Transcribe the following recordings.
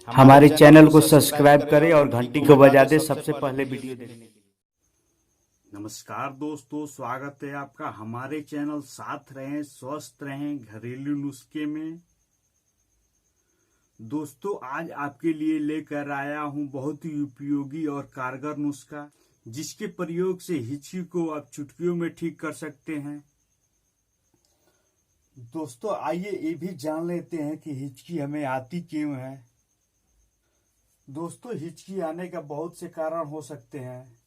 हमारे चैनल को सब्सक्राइब करें और घंटी को बजा दें सबसे पहले वीडियो देखने के लिए। नमस्कार दोस्तों, स्वागत है आपका हमारे चैनल साथ रहें स्वस्थ रहें घरेलू नुस्खे में। दोस्तों, आज आपके लिए लेकर आया हूं बहुत ही उपयोगी और कारगर नुस्खा, जिसके प्रयोग से हिचकी को आप चुटकियों में ठीक कर सकते हैं। दोस्तों, आइए ये भी जान लेते हैं कि हिचकी हमें आती क्यों है। दोस्तों, हिचकी आने का बहुत से कारण हो सकते हैं।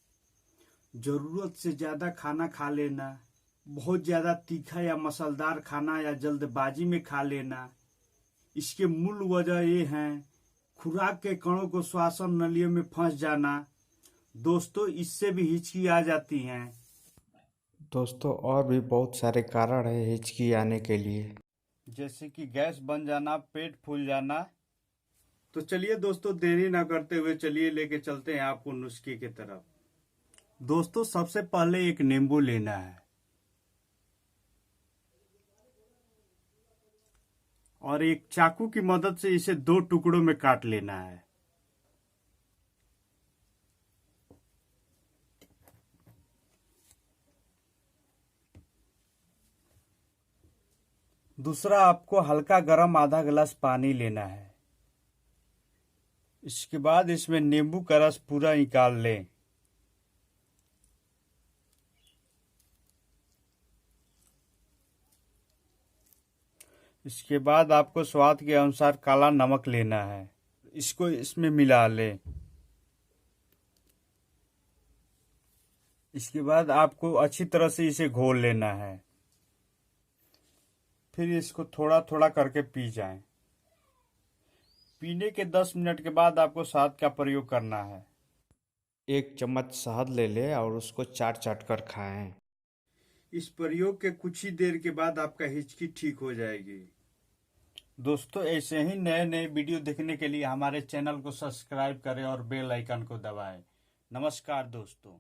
जरूरत से ज्यादा खाना खा लेना, बहुत ज्यादा तीखा या मसालेदार खाना या जल्दबाजी में खा लेना। इसके मूल वजह ये हैं खुराक के कणों को श्वसन नलियों में फंस जाना। दोस्तों, इससे भी हिचकी आ जाती हैं। दोस्तों, और भी बहुत सारे कारण है हिचकी आने के लिए, जैसे कि गैस बन जाना, पेट फूल जाना। तो चलिए दोस्तों, देरी ना करते हुए चलिए लेके चलते हैं आपको नुस्खे की तरफ। दोस्तों, सबसे पहले एक नींबू लेना है और एक चाकू की मदद से इसे 2 टुकड़ों में काट लेना है। दूसरा, आपको हल्का गर्म आधा गिलास पानी लेना है। इसके बाद इसमें नींबू का रस पूरा निकाल लें। इसके बाद आपको स्वाद के अनुसार काला नमक लेना है, इसको इसमें मिला लें। इसके बाद आपको अच्छी तरह से इसे घोल लेना है। फिर इसको थोड़ा थोड़ा करके पी जाएं। पीने के 10 मिनट के बाद आपको शहद का प्रयोग करना है। 1 चम्मच शहद ले लें और उसको चाट चाट कर खाएं। इस प्रयोग के कुछ ही देर के बाद आपका हिचकी ठीक हो जाएगी। दोस्तों, ऐसे ही नए नए वीडियो देखने के लिए हमारे चैनल को सब्सक्राइब करें और बेल आइकन को दबाएं। नमस्कार दोस्तों।